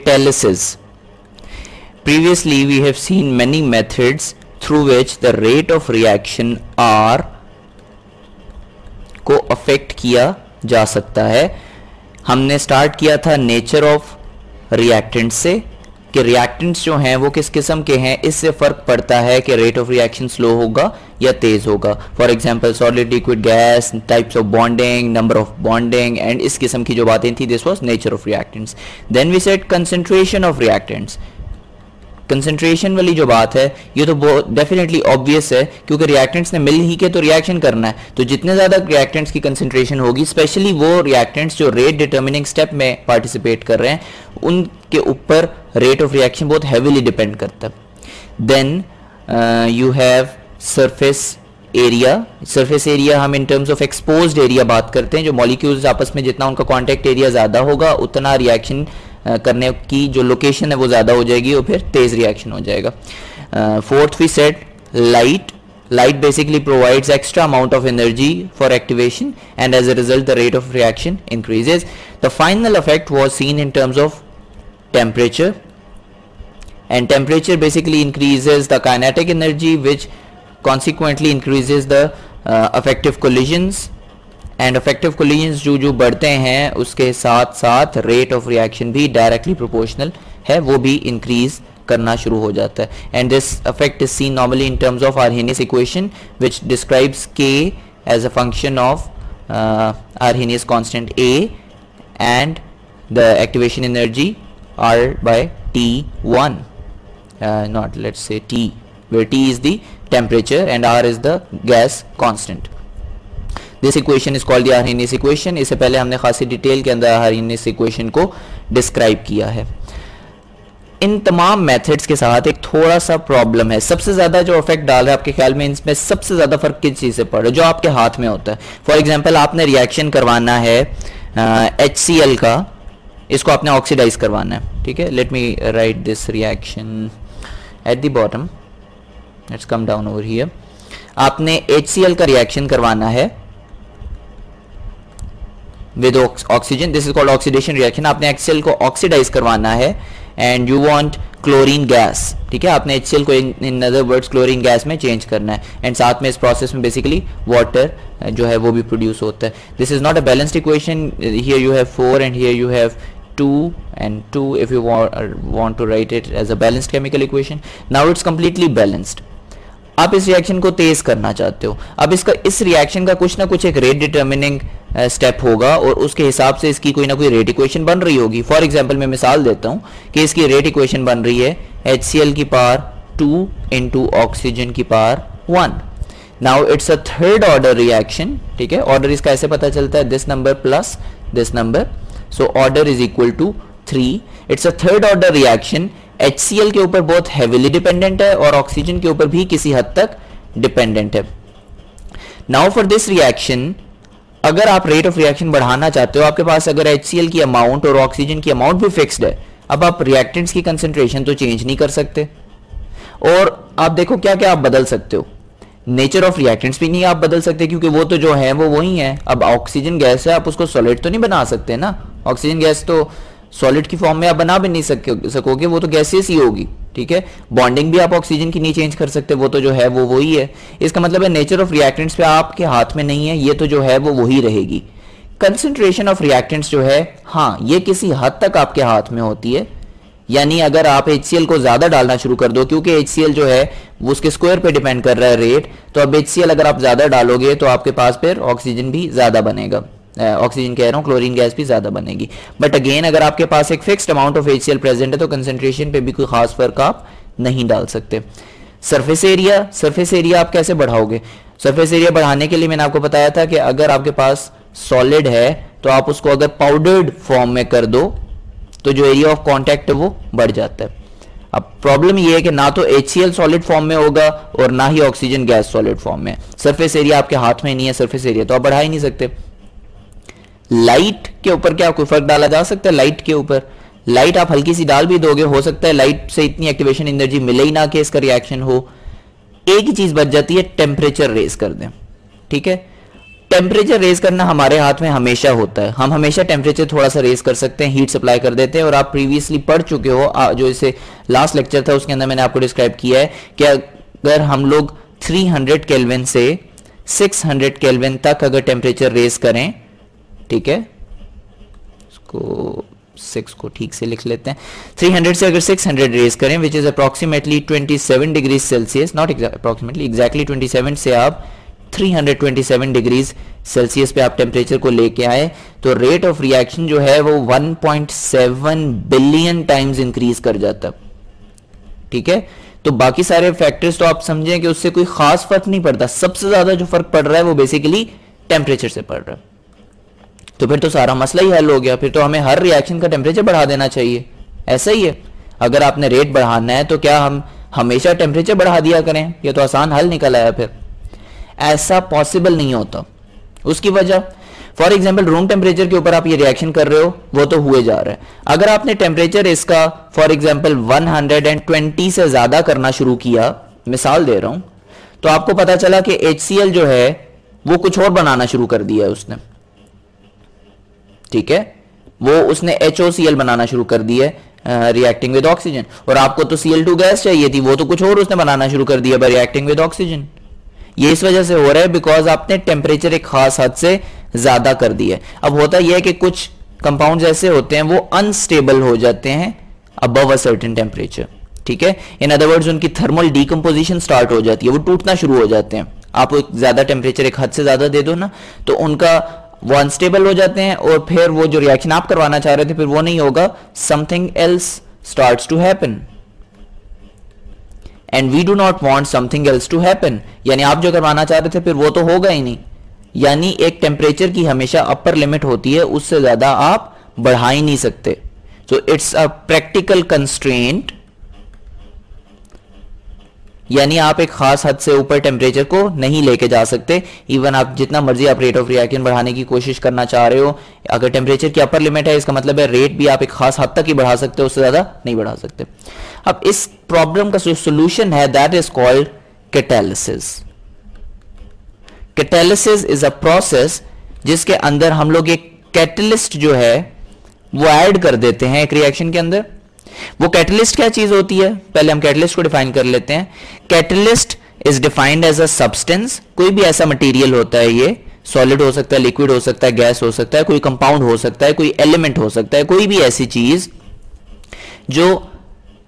catalysis. Previously we have seen many methods through which the rate of reaction R को affect किया जा सकता है. हमने स्टार्ट किया था नेचर ऑफ रिएक्टेंट से कि रिएक्टेंट्स जो हैं वो किस किस्म के हैं, इससे फर्क पड़ता है कि रेट ऑफ रिएक्शन स्लो होगा या तेज होगा. For example solid, liquid, gas, types of bonding, number of bonding and इस किस्म की जो बातें थी, this was nature of reactants. Then we said concentration of reactants. Concentration वाली जो बात है ये तो बहुत डेफिनेटली ऑब्वियस है क्योंकि रिएक्टेंट्स ने मिल ही के तो रिएक्शन करना है, तो जितने ज़्यादा रिएक्टेंट्स की कंसंट्रेशन होगी, स्पेशली वो रिएक्टेंट्स जो रेट डिटर्मिनिंग स्टेप में पार्टिसिपेट कर रहे हैं, उनके ऊपर रेट ऑफ रिएक्शन बहुत हैवीली डिपेंड करता है. Then you have surface area. Surface area हम in terms of exposed area बात करते हैं. जो मॉलिक्यूल्स आपस में जितना उनका कॉन्टैक्ट एरिया ज़्यादा होगा उतना रिएक्शन करने की जो लोकेशन है वो ज़्यादा हो जाएगी और फिर तेज रिएक्शन हो जाएगा. Fourth we said light. Light basically provides extra amount of energy for activation and as a result the rate of reaction increases. The final effect was seen in terms of temperature, and temperature basically increases the kinetic energy which consequently increases the effective collisions, and effective collisions जो बढ़ते हैं उसके साथ साथ rate of reaction भी directly proportional है, वो भी increase करना शुरू हो जाता है. And this effect is seen normally in terms of Arrhenius equation which describes K as a function of Arrhenius constant A and the activation energy R by T1, not let's say T, where T is the temperature and R is the gas constant. This equation is called the Arrhenius equation. इससे पहले हमने खासी detail के अंदर Arrhenius equation को describe किया है. इन तमाम मेथड्स के साथ एक थोड़ा सा प्रॉब्लम है. सबसे ज़्यादा जो इफेक्ट डाल रहा है आपके ख्याल में, इसमें सबसे ज़्यादा फर्क किस चीज़ से पड़ रहा है? जो आपके हाथ में होता है. फॉर एग्जांपल आपने रिएक्शन करवाना है HCl का, इसको आपने ऑक्सीडाइज करवाना है. ठीक है, let me right this reaction at the bottom. Let's come down over here. आपने HCl का रिएक्शन करवाना है with oxygen. This is called oxidation reaction. आपने HCl को ऑक्सीडाइज करवाना है and you want chlorine gas. ठीक है, आपने HCl को in other words chlorine gas में चेंज करना है एंड साथ में इस प्रोसेस में बेसिकली वाटर जो है वो भी प्रोड्यूस होता है. This is not a balanced equation. Here you have 4 and here you have 2 and 2 if you want to write it as a balanced chemical equation. Now it's completely balanced. आप इस reaction को तेज करना चाहते हो. अब इस रिएक्शन का कुछ ना कुछ एक रेट डिटर्मिनिंग स्टेप होगा और उसके हिसाब से इसकी कोई ना कोई रेट इक्वेशन बन रही होगी. फॉर एग्जांपल मैं मिसाल देता हूं कि इसकी रेट इक्वेशन बन रही है HCl की पावर 2 इंटू ऑक्सीजन की power 1. Now it's a third order reaction. ठीक है, ऑर्डर इसका ऐसे पता चलता है this number plus this number, so order is equal to 3. It's a third order reaction. HCl के ऊपर बहुत हेविली डिपेंडेंट है और ऑक्सीजन के ऊपर भी किसी हद तक डिपेंडेंट है. नाउ फॉर दिस रिएक्शन, अगर आप रेट ऑफ रिएक्शन बढ़ाना चाहते हो, आपके पास अगर HCl की अमाउंट और ऑक्सीजन की अमाउंट भी फिक्स्ड है, अब आप रिएक्टेंट्स की कंसंट्रेशन तो चेंज नहीं कर सकते. और आप देखो क्या क्या आप बदल सकते हो. नेचर ऑफ रिएक्टेंट्स भी नहीं आप बदल सकते क्योंकि वो तो जो है वो वही है. अब ऑक्सीजन गैस है, आप उसको सॉलिड तो नहीं बना सकते ना. ऑक्सीजन गैस तो सॉलिड की फॉर्म में आप बना भी नहीं सकोगे, वो तो गैसेस ही होगी. ठीक है, बॉन्डिंग भी आप ऑक्सीजन की नहीं चेंज कर सकते, वो तो जो है वो वही है. इसका मतलब है नेचर ऑफ रिएक्टेंट्स पे आपके हाथ में नहीं है, ये तो जो है वो वही रहेगी. कंसंट्रेशन ऑफ रिएक्टेंट्स जो है, हाँ, ये किसी हद तक आपके हाथ में होती है. यानी अगर आप HCl को ज्यादा डालना शुरू कर दो, क्योंकि HCl जो है वो उसके स्क्वायर पे डिपेंड कर रहा है रेट, तो अब HCl अगर आप ज्यादा डालोगे तो आपके पास फिर ऑक्सीजन भी ज्यादा बनेगा. ऑक्सीजन कह रहा हूँ, क्लोरीन गैस भी ज्यादा बनेगी. बट अगेन अगर आपके पास एक fixed amount of HCl present है तो कंसंट्रेशन पे भी कोई खास फर्क आप नहीं डाल सकते. सरफेस एरिया आप कैसे बढ़ाओगे? सरफेस एरिया बढ़ाने के लिए मैंने आपको बताया था कि अगर आपके पास सॉलिड है तो आप उसको अगर पाउडर्ड फॉर्म में कर दो तो जो एरिया ऑफ कॉन्टैक्ट है वो बढ़ जाता है. अब प्रॉब्लम ये है कि ना तो HCl सॉलिड फॉर्म में होगा और ना ही ऑक्सीजन गैस सॉलिड फॉर्म में. सरफेस एरिया आपके हाथ में नहीं है, सरफेस एरिया तो आप बढ़ा ही नहीं सकते. लाइट के ऊपर क्या कोई फर्क डाला जा सकता है? लाइट के ऊपर लाइट आप हल्की सी डाल भी दोगे, हो सकता है लाइट से इतनी एक्टिवेशन एनर्जी मिले ही ना कि इसका रिएक्शन हो. एक ही चीज बच जाती है, टेम्परेचर रेज कर दें. ठीक है, टेम्परेचर रेज करना हमारे हाथ में हमेशा होता है, हम हमेशा टेम्परेचर थोड़ा सा रेज कर सकते हैं, हीट सप्लाई कर देते हैं। और आप प्रीवियसली पढ़ चुके हो, जो इसे लास्ट लेक्चर था उसके अंदर मैंने आपको डिस्क्राइब किया है कि अगर हम लोग 300 केल्विन से 600 केल्विन तक अगर टेम्परेचर रेज करें, ठीक है, इसको 6 को ठीक से लिख लेते हैं, 300 से अगर 600 रेज करें which is approximately 27 degree Celsius, not approximately, exactly 27 से आप 327 डिग्रीज सेल्सियस पे आप टेम्परेचर को लेके आए, तो रेट ऑफ रिएक्शन जो है वो 1.7 बिलियन टाइम्स इंक्रीज कर जाता। ठीक है, तो बाकी सारे फैक्टर्स तो आप समझें कि उससे कोई खास फर्क नहीं पड़ता, सबसे ज्यादा जो फर्क पड़ रहा है वो बेसिकली टेम्परेचर से पड़ रहा है। तो फिर तो सारा मसला ही हल हो गया, फिर तो हमें हर रिएक्शन का टेम्परेचर बढ़ा देना चाहिए। ऐसा ही है, अगर आपने रेट बढ़ाना है तो क्या हम हमेशा टेम्परेचर बढ़ा दिया करें? ये तो आसान हल निकल आया। फिर ऐसा पॉसिबल नहीं होता। उसकी वजह, फॉर एग्जाम्पल रूम टेम्परेचर के ऊपर आप ये रिएक्शन कर रहे हो, वो तो हुए जा रहा है। अगर आपने टेम्परेचर इसका फॉर एग्जाम्पल 120 से ज्यादा करना शुरू किया, मिसाल दे रहा हूं, तो आपको पता चला कि HCl जो है वो कुछ और बनाना शुरू कर दिया है उसने। ठीक है, वो उसने HOCl बनाना शुरू कर दिया है रिएक्टिंग विद ऑक्सीजन, और आपको तो Cl2 गैस चाहिए थी, वो तो कुछ और उसने बनाना शुरू कर दिया बाय रिएक्टिंग विद ऑक्सीजन। ये इस वजह से हो रहा है बिकॉज आपने टेम्परेचर एक खास हद से ज्यादा कर दिया। अब होता यह है कि कुछ कंपाउंड्स ऐसे होते हैं वो अनस्टेबल हो जाते हैं अबव अ सर्टेन टेम्परेचर। ठीक है, इन अदर वर्ड्स उनकी थर्मल डीकंपोजिशन स्टार्ट हो जाती है, वो टूटना शुरू हो जाते हैं। आप एक ज्यादा टेम्परेचर एक हद से ज्यादा दे दो ना, तो उनका वो अनस्टेबल हो जाते हैं, और फिर वो जो रिएक्शन आप करवाना चाह रहे थे फिर वो नहीं होगा, something else starts to happen, and we do not want something else to happen. यानी आप जो करवाना चाह रहे थे फिर वो तो होगा ही नहीं। यानी एक टेम्परेचर की हमेशा अपर लिमिट होती है, उससे ज्यादा आप बढ़ा ही नहीं सकते। So it's a practical constraint, यानी आप एक खास हद से ऊपर टेम्परेचर को नहीं लेके जा सकते। इवन आप जितना मर्जी आप रेट ऑफ रिएक्शन बढ़ाने की कोशिश करना चाह रहे हो, अगर टेम्परेचर की अपर लिमिट है, इसका मतलब है रेट भी आप एक खास हद तक ही बढ़ा सकते हो, उससे ज्यादा नहीं बढ़ा सकते। अब इस प्रॉब्लम का जो सोल्यूशन है that is called catalysis. Catalysis is a process जिसके अंदर हम लोग एक कैटलिस्ट जो है वो ऐड कर देते हैं एक रिएक्शन के अंदर। वो कैटलिस्ट क्या चीज होती है, पहले हम कैटलिस्ट को डिफाइन कर लेते हैं। Catalyst is defined as a substance, कोई भी ऐसा मटेरियल होता है, ये सॉलिड हो सकता है, लिक्विड हो सकता है, गैस हो सकता है, कोई कंपाउंड हो सकता है, कोई एलिमेंट हो सकता है, कोई भी ऐसी चीज जो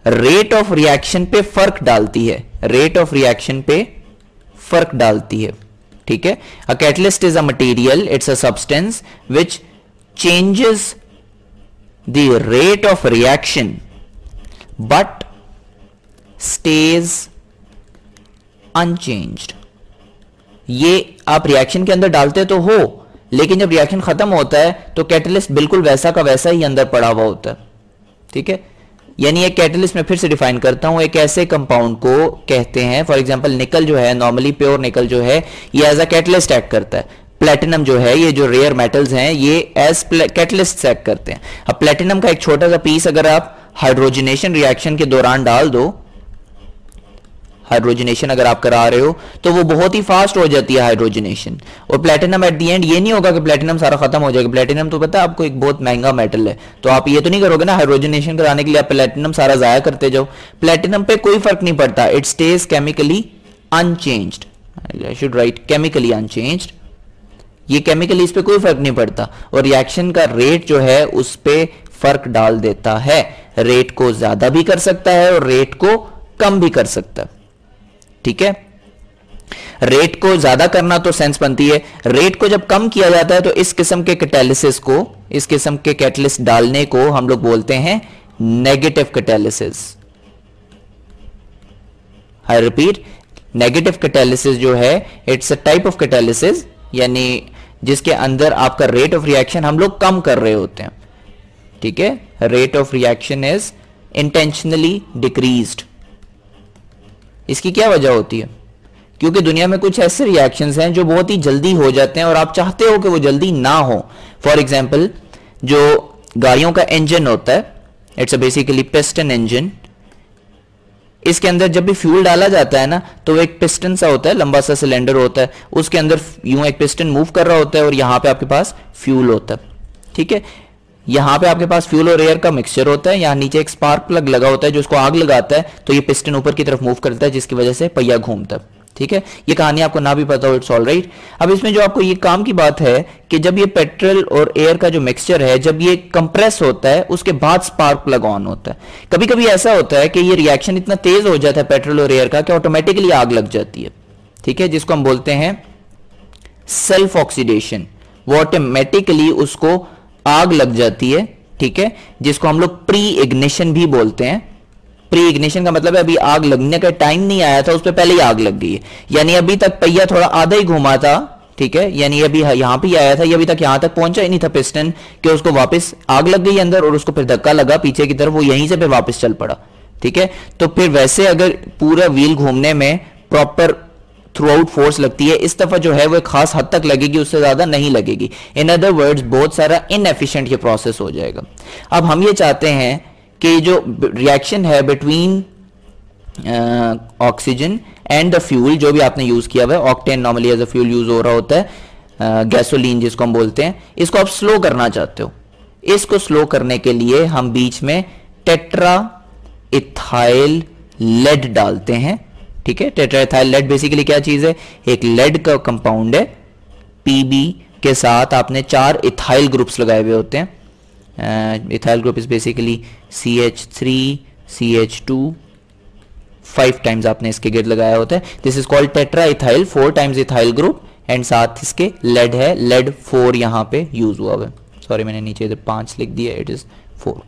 रेट ऑफ रिएक्शन पे फर्क डालती है, रेट ऑफ रिएक्शन पे फर्क डालती है। ठीक है, a catalyst is a material, it's a substance which changes the rate of reaction but stays unchanged। ये आप रिएक्शन के अंदर डालते तो हो, लेकिन जब रिएक्शन खत्म होता है तो कैटलिस्ट बिल्कुल वैसा का वैसा ही अंदर पड़ा हुआ होता है। ठीक है, यानी एक कैटलिस्ट में फिर से डिफाइन करता हूं, एक ऐसे कंपाउंड को कहते हैं, फॉर एग्जांपल निकल जो है, नॉर्मली प्योर निकल जो है ये एज अ कैटलिस्ट एक्ट करता है। प्लेटिनम जो है, ये जो रेयर मेटल्स हैं ये एज कैटलिस्ट एक्ट करते हैं। अब प्लेटिनम का एक छोटा सा पीस अगर आप हाइड्रोजनेशन रिएक्शन के दौरान डाल दो, हाइड्रोजनेशन अगर आप करा रहे हो तो वो बहुत ही फास्ट हो जाती है हाइड्रोजनेशन, और प्लेटिनम एट दी एंड ये नहीं होगा कि प्लेटिनम सारा खत्म हो जाएगा। प्लेटिनम तो पता है आपको एक बहुत महंगा मेटल है, तो आप ये तो नहीं करोगे ना हाइड्रोजनेशन कराने के लिए आप प्लेटिनम सारा जाया करते जाओ। प्लेटिनम पे कोई फर्क नहीं पड़ता, it stage chemically unchanged, I should write chemically unchanged. ये केमिकली इस पे कोई फर्क नहीं पड़ता, और रिएक्शन का रेट जो है उस पे फर्क डाल देता है। रेट को ज्यादा भी कर सकता है और रेट को कम भी कर सकता है। ठीक है, रेट को ज्यादा करना तो सेंस बनती है, रेट को जब कम किया जाता है तो इस किस्म के कैटालिसिस को, इस किस्म के कैटलिस्ट डालने को हम लोग बोलते हैं negative catalysis. I repeat, negative catalysis जो है it's a type of catalysis, यानी जिसके अंदर आपका रेट ऑफ रिएक्शन हम लोग कम कर रहे होते हैं। ठीक है, rate of reaction is intentionally decreased. इसकी क्या वजह होती है? क्योंकि दुनिया में कुछ ऐसे रिएक्शंस हैं जो बहुत ही जल्दी हो जाते हैं और आप चाहते हो कि वो जल्दी ना हो। फॉर एग्जांपल जो गाड़ियों का इंजन होता है, it's a basically piston engine, इसके अंदर जब भी फ्यूल डाला जाता है ना, तो एक पिस्टन सा होता है, लंबा सा सिलेंडर होता है, उसके अंदर यूं एक पिस्टन मूव कर रहा होता है और यहाँ पे आपके पास फ्यूल होता है। ठीक है, यहाँ पे आपके पास फ्यूल और एयर का मिक्सचर होता है, यहाँ नीचे एक स्पार्क प्लग लगा होता है जो उसको आग लगाता है, तो ये पिस्टन ऊपर की तरफ मूव करता है जिसकी वजह से पहिया घूमता है। ठीक है, ये कहानी आपको ना भी पता हो, इट्स ऑल राइट। अब इसमें जो आपको ये काम की बात है कि जब ये पेट्रोल और एयर का जो मिक्सचर है, जब ये कंप्रेस होता है उसके बाद स्पार्क प्लग ऑन होता है। कभी कभी ऐसा होता है कि ये रिएक्शन इतना तेज हो जाता है पेट्रोल और एयर का कि ऑटोमेटिकली आग लग जाती है। ठीक है, जिसको हम बोलते हैं सेल्फ ऑक्सीडेशन। वो ऑटोमेटिकली उसको आग लग जाती है। ठीक है, जिसको हम लोग प्री इग्निशन भी बोलते हैं। प्री इग्निशन का मतलब है अभी आग लगने का टाइम नहीं आया था, उस पर पहले ही आग लग गई है, यानी अभी तक पहिया थोड़ा आधा ही घुमा था। ठीक है, यानी अभी यहां पे आया था, ये अभी तक यहां तक पहुंचा ही नहीं था पिस्टन कि उसको वापस आग लग गई अंदर और उसको फिर धक्का लगा पीछे की तरफ, वो यहीं से फिर वापस चल पड़ा। ठीक है, तो फिर वैसे अगर पूरा व्हील घूमने में प्रॉपर थ्रू आउट फोर्स लगती है, इस दफा जो है वो खास हद तक लगेगी, उससे ज्यादा नहीं लगेगी। इन अदर वर्ड्स बहुत सारा इनएफिशिएंट ये प्रोसेस हो जाएगा। अब हम ये चाहते हैं कि जो रिएक्शन है between oxygen and the fuel, जो भी आपने यूज किया हुआ है, octane normally as a fuel use हो रहा होता है, गैसोलीन जिसको हम बोलते हैं, इसको आप स्लो करना चाहते हो। इसको स्लो करने के लिए हम बीच में टेट्रा इथाइल लेड डालते हैं। ठीक है, टेट्रा इथाइल लेड बेसिकली क्या चीज है, एक लेड का कंपाउंड है, पीबी के साथ आपने 4 इथाइल ग्रुप्स लगाए हुए होते हैं। Ethyl group is basically CH3 CH2, 5 times आपने इसके गिर्द लगाया होता है। This is called tetra ethyl, 4 times ethyl group, and साथ इसके लेड है, लेड 4 यहां पे यूज हुआ है। सॉरी मैंने नीचे इधर 5 लिख दिया, इट इज 4।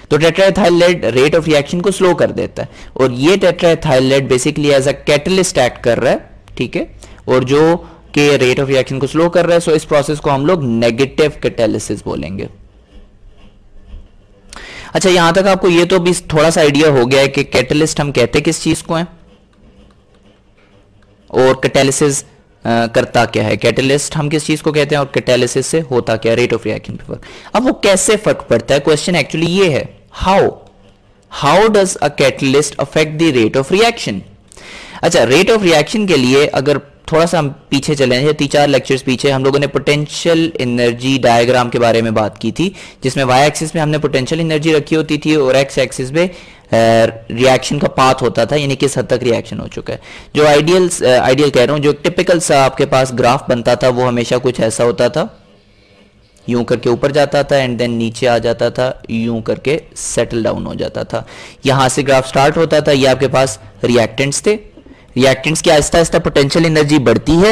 तो tetraethyl lead rate of reaction को स्लो कर देता है, और ये tetraethyl lead basically as a catalyst act कर रहा है। ठीक है, और जो के रेट ऑफ रिएक्शन को स्लो कर रहा है, सो इस प्रोसेस को हम लोग नेगेटिव कैटालिसिस बोलेंगे। अच्छा, यहां तक आपको ये तो भी थोड़ा सा आइडिया हो गया है कि कैटलिस्ट हम कहते किस चीज को है और कैटालिसिस करता क्या है। कैटलिस्ट हम किस चीज को कहते हैं और कैटालिसिस से होता क्या है, रेट ऑफ रिएक्शन पे फर्क। अब वो कैसे फर्क पड़ता है, क्वेश्चन एक्चुअली ये है, how does a catalyst affect the rate of reaction. अच्छा, रेट ऑफ रिएक्शन के लिए अगर थोड़ा सा हम पीछे चले जाए, 3-4 लेक्चर्स पीछे, हम लोगों ने पोटेंशियल एनर्जी डायग्राम के बारे में बात की थी, जिसमें वाई एक्सिस में हमने पोटेंशियल एनर्जी रखी होती थी और एक्स एक्सिस में रिएक्शन का पाथ होता था, यानी किस हद तक रिएक्शन हो चुका है। जो आइडियल कह रहा हूं, जो टिपिकल सा आपके पास ग्राफ बनता था वो हमेशा कुछ ऐसा होता था, यूं करके ऊपर जाता था एंड देन नीचे आ जाता था, यूं करके सेटल डाउन हो जाता था। यहां से ग्राफ स्टार्ट होता था, ये आपके पास रिएक्टेंट्स थे, रिएक्टेंट्स की आहिस्ता आहिस्ता पोटेंशियल एनर्जी बढ़ती है।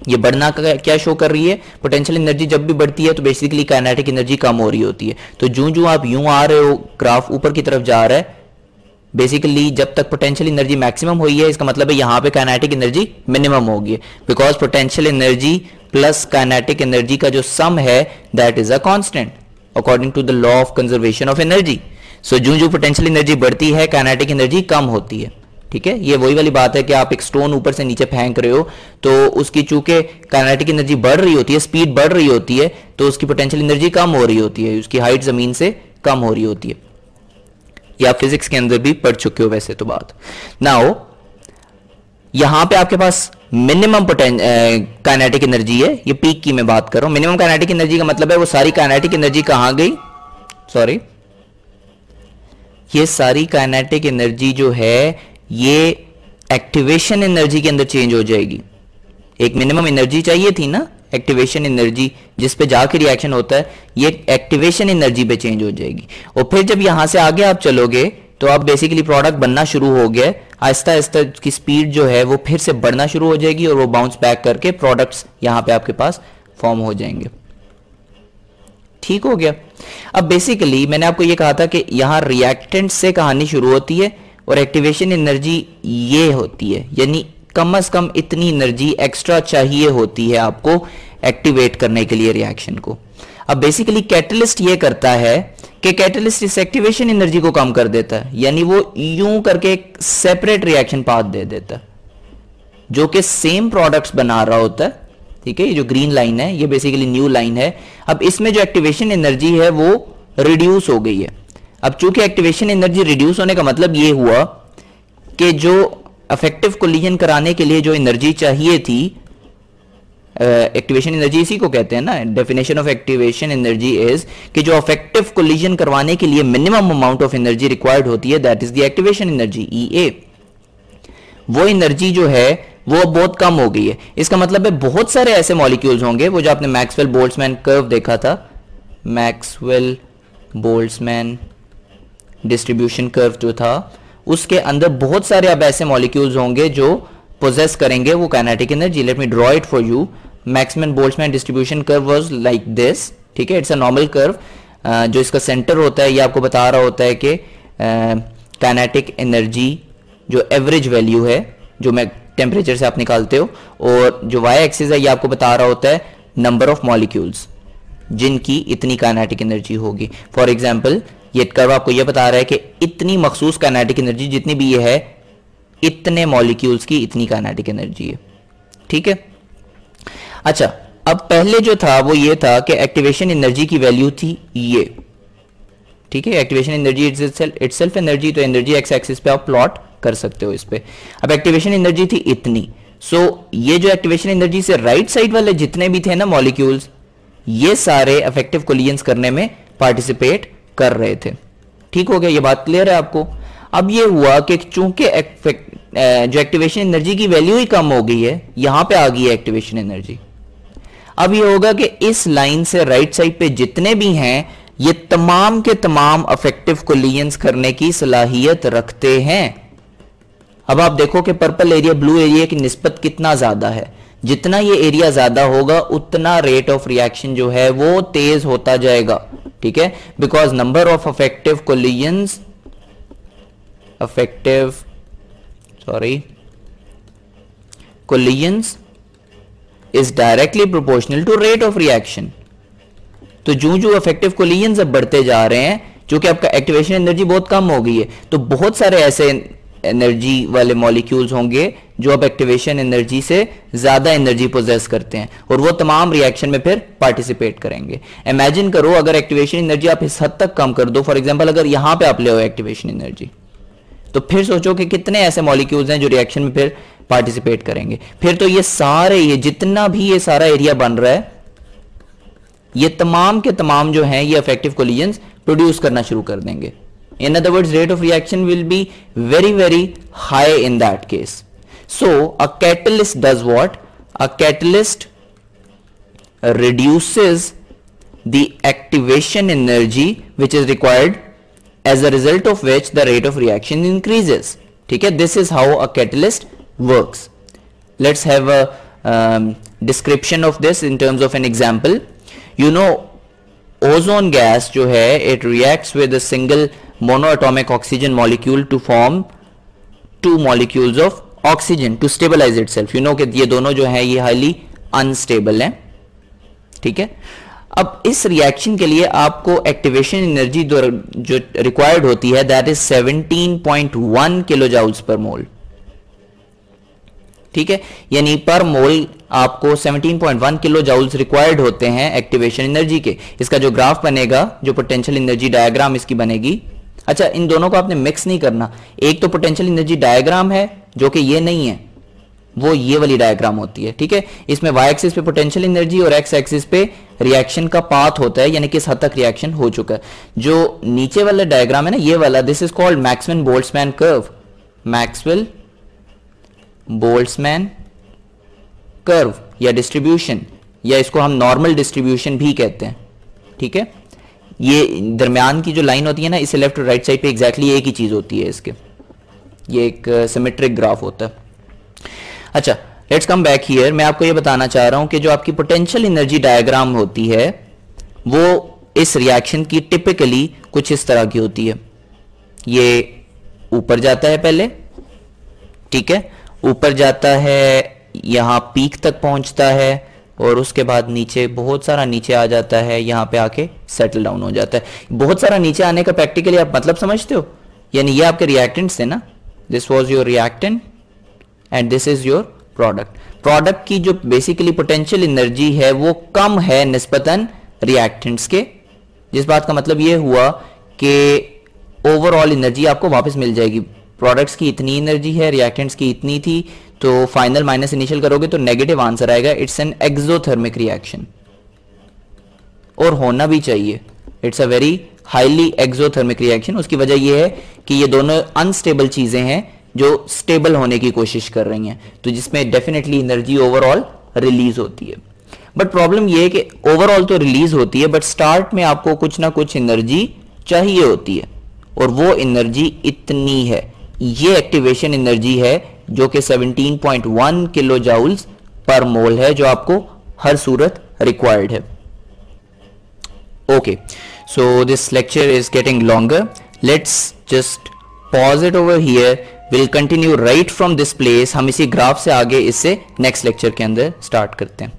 ये बढ़ना क्या शो कर रही है, पोटेंशियल एनर्जी जब भी बढ़ती है तो बेसिकली काइनेटिक एनर्जी कम हो रही होती है। तो जो आप यूं आ रहे हो, ग्राफ ऊपर की तरफ जा रहा है, बेसिकली जब तक पोटेंशियल एनर्जी मैक्सिमम हुई है, इसका मतलब है यहां पे काइनेटिक एनर्जी मिनिमम होगी, because potential energy plus kinetic energy का जो सम है that is a constant according to the law of conservation of energy. So जो पोटेंशियल एनर्जी बढ़ती है, काइनेटिक एनर्जी कम होती है। ठीक है, ये वही वाली बात है कि आप एक स्टोन ऊपर से नीचे फेंक रहे हो, तो उसकी चूंकि काइनेटिक एनर्जी बढ़ रही होती है, स्पीड बढ़ रही होती है, तो उसकी पोटेंशियल एनर्जी कम हो रही होती है, उसकी हाइट जमीन से कम हो रही होती है। ये आप फिजिक्स के अंदर भी पढ़ चुके हो वैसे तो बात। नाउ यहां पे आपके पास मिनिमम काइनेटिक एनर्जी है, ये पीक की मैं बात कर रहा हूं। मिनिमम काइनेटिक एनर्जी का मतलब है वो सारी काइनेटिक एनर्जी कहां गई, सॉरी, ये सारी काइनेटिक एनर्जी जो है ये एक्टिवेशन एनर्जी के अंदर चेंज हो जाएगी। एक मिनिमम एनर्जी चाहिए थी ना, एक्टिवेशन एनर्जी, जिस पे जाके रिएक्शन होता है, ये एक्टिवेशन एनर्जी पे चेंज हो जाएगी। और फिर जब यहां से आगे आप चलोगे तो आप बेसिकली प्रोडक्ट बनना शुरू हो गया, आहिस्ता आहिस्ता की स्पीड जो है वो फिर से बढ़ना शुरू हो जाएगी और वो बाउंस बैक करके प्रोडक्ट्स यहां पे आपके पास फॉर्म हो जाएंगे। ठीक हो गया। अब बेसिकली मैंने आपको ये कहा था कि यहां रिएक्टेंट से कहानी शुरू होती है और एक्टिवेशन एनर्जी ये होती है, यानी कम से कम इतनी एनर्जी एक्स्ट्रा चाहिए होती है आपको एक्टिवेट करने के लिए रिएक्शन को। अब बेसिकली कैटलिस्ट ये करता है कि कैटलिस्ट इस एक्टिवेशन एनर्जी को कम कर देता है, यानी वो यूं करके एक सेपरेट रिएक्शन पाथ दे देता है जो कि सेम प्रोडक्ट्स बना रहा होता है। ठीक है, ये जो ग्रीन लाइन है ये बेसिकली न्यू लाइन है। अब इसमें जो एक्टिवेशन एनर्जी है वो रिड्यूस हो गई है। अब चूंकि एक्टिवेशन एनर्जी रिड्यूस होने का मतलब ये हुआ कि जो अफेक्टिव कोलिजन कराने के लिए जो एनर्जी चाहिए थी, एक्टिवेशन एनर्जी इसी को कहते हैं ना, definition of activation energy is कि जो अफेक्टिव कोलिजन करवाने के लिए minimum amount of energy required होती है, that is the activation energy EA। वो एनर्जी जो है वो बहुत कम हो गई है। इसका मतलब है बहुत सारे ऐसे मॉलिक्यूल्स होंगे, वो जो आपने मैक्सवेल बोल्ट्जमैन कर्व देखा था, मैक्सवेल बोल्ट्जमैन डिस्ट्रीब्यूशन कर्व जो था, उसके अंदर बहुत सारे अब ऐसे मॉलिक्यूल्स होंगे जो पोजेस करेंगे वो kinetic energy. Let me draw it for you. Maxwell Boltzmann distribution curve was like this, ठीक है, इट्स अ नॉर्मल कर्व। जो इसका सेंटर होता है ये आपको बता रहा होता है कि काइनेटिक एनर्जी जो एवरेज वैल्यू है जो मैं टेम्परेचर से आप निकालते हो, और जो वाई एक्सिस है ये आपको बता रहा होता है नंबर ऑफ मॉलिक्यूल्स जिनकी इतनी काइनेटिक एनर्जी होगी। फॉर एग्जांपल ये कर्व आपको ये बता रहा है कि इतनी मखसूस काइनेटिक एनर्जी जितनी भी ये है, इतने मॉलिक्यूल्स की इतनी काइनेटिक एनर्जी है, ठीक है। अच्छा, अब पहले जो था वो ये था कि एक्टिवेशन एनर्जी की वैल्यू थी ये, ठीक है, एक्टिवेशन एनर्जी इटसेल्फ एनर्जी, तो एनर्जी एक्स एक्सिस पे आप प्लॉट कर सकते हो इस पे। अब एक्टिवेशन एनर्जी थी इतनी, सो ये जो एक्टिवेशन एनर्जी से राइट साइड वाले जितने भी थे ना मॉलिक्यूल्स, ये सारे इफेक्टिव कोलिजन्स करने में पार्टिसिपेट कर रहे थे। ठीक हो गया, ये बात क्लियर है आपको। अब ये हुआ कि चूंकि जो एक्टिवेशन एनर्जी की वैल्यू ही कम हो गई है, यहां पे आ गई है एक्टिवेशन एनर्जी। अब ये होगा कि इस लाइन से राइट साइड पे जितने भी हैं ये तमाम के तमाम इफेक्टिव कोलिजन्स करने की सलाहियत रखते हैं। अब आप देखो कि पर्पल एरिया ब्लू एरिया की निस्बत कितना ज्यादा है। जितना ये एरिया ज्यादा होगा उतना रेट ऑफ रिएक्शन जो है वो तेज होता जाएगा, ठीक है, because number of effective collisions is directly proportional to rate of reaction. तो जो इफेक्टिव कोलिजन्स अब बढ़ते जा रहे हैं, क्योंकि आपका एक्टिवेशन एनर्जी बहुत कम हो गई है, तो बहुत सारे ऐसे एनर्जी वाले मॉलिक्यूल्स होंगे जो अब एक्टिवेशन एनर्जी से ज्यादा एनर्जी पोजेस करते हैं, और वो तमाम रिएक्शन में फिर पार्टिसिपेट करेंगे। इमेजिन करो अगर एक्टिवेशन एनर्जी आप इस हद तक कम कर दो, फॉर एग्जांपल अगर यहां पे आप ले हो एक्टिवेशन एनर्जी, तो फिर सोचो कि कितने ऐसे मॉलिक्यूल्स हैं जो रिएक्शन में फिर पार्टिसिपेट करेंगे। फिर तो ये सारे, ये जितना भी ये सारा एरिया बन रहा है, ये तमाम के तमाम जो हैं ये इफेक्टिव कोलिजन्स प्रोड्यूस करना शुरू कर देंगे। In other words, rate of reaction will be very, very high in that case. So, a catalyst does what? A catalyst reduces the activation energy which is required, as a result of which the rate of reaction increases. ठीक है, this is how a catalyst works. Let's have a description of this in terms of an example. You know, ozone gas जो है, it reacts with a single monoatomic oxygen molecule to form two molecules of oxygen to stabilize itself. You know कि ये दोनों जो हैं ये highly unstable हैं, ठीक है। अब इस रिएक्शन के लिए आपको एक्टिवेशन एनर्जी जो रिक्वायर्ड होती है दैट इज 17.1 किलो जाउल्स पर मोल, ठीक है, यानी पर मोल आपको 17.1 किलो जाउल्स रिक्वायर्ड होते हैं एक्टिवेशन एनर्जी के। इसका जो ग्राफ बनेगा, जो पोटेंशियल एनर्जी डायग्राम इसकी बनेगी, अच्छा इन दोनों को आपने मिक्स नहीं करना। एक तो पोटेंशियल एनर्जी डायग्राम है जो कि ये नहीं है, वो ये वाली डायग्राम होती है, ठीक है। इसमें वाई एक्सिस पे पोटेंशियल एनर्जी और एक्स एक्सिस पे रिएक्शन का पाथ होता है, यानी किस हद तक रिएक्शन हो चुका है। जो नीचे वाला डायग्राम है ना, ये वाला, this is called Maxwell Boltzmann curve, Maxwell Boltzmann curve या डिस्ट्रीब्यूशन, या इसको हम नॉर्मल डिस्ट्रीब्यूशन भी कहते हैं, ठीक है। ये दरमियान की जो लाइन होती है ना, इसे लेफ्ट और राइट साइड पे एग्जैक्टली एक ही चीज होती है इसके, ये एक सिमेट्रिक ग्राफ होता है। अच्छा, लेट्स कम बैक हियर। मैं आपको ये बताना चाह रहा हूं कि जो आपकी पोटेंशियल एनर्जी डायग्राम होती है वो इस रिएक्शन की टिपिकली कुछ इस तरह की होती है। ये ऊपर जाता है पहले, ठीक है, ऊपर जाता है, यहां पीक तक पहुंचता है, और उसके बाद नीचे बहुत सारा नीचे आ जाता है, यहां पे आके सेटल डाउन हो जाता है। बहुत सारा नीचे आने का प्रैक्टिकली आप मतलब समझते हो, यानी ये आपके रिएक्टेंट्स थे ना, this was your reactant and this is your product. Product की जो बेसिकली पोटेंशियल एनर्जी है वो कम है निस्बतन रिएक्टेंट्स के, जिस बात का मतलब ये हुआ कि ओवरऑल एनर्जी आपको वापस मिल जाएगी। प्रोडक्ट्स की इतनी एनर्जी है, रिएक्टेंट्स की इतनी थी, तो फाइनल माइनस इनिशियल करोगे तो नेगेटिव आंसर आएगा। इट्स एन एक्सोथर्मिक रिएक्शन, और होना भी चाहिए। It's a very highly exothermic reaction. उसकी वजह यह है कि ये दोनों अनस्टेबल चीजें हैं जो स्टेबल होने की कोशिश कर रही हैं, तो जिसमें डेफिनेटली एनर्जी ओवरऑल रिलीज होती है। बट प्रॉब्लम यह है कि ओवरऑल तो रिलीज होती है, बट स्टार्ट में आपको कुछ ना कुछ एनर्जी चाहिए होती है, और वो एनर्जी इतनी है। ये एक्टिवेशन एनर्जी है जो कि 17.1 किलो जाउल्स पर मोल है, जो आपको हर सूरत रिक्वायर्ड है। Okay, so this lecture is getting longer. Let's just pause it over here. We'll continue right from this place. हम इसी ग्राफ से आगे इससे नेक्स्ट लेक्चर के अंदर स्टार्ट करते हैं।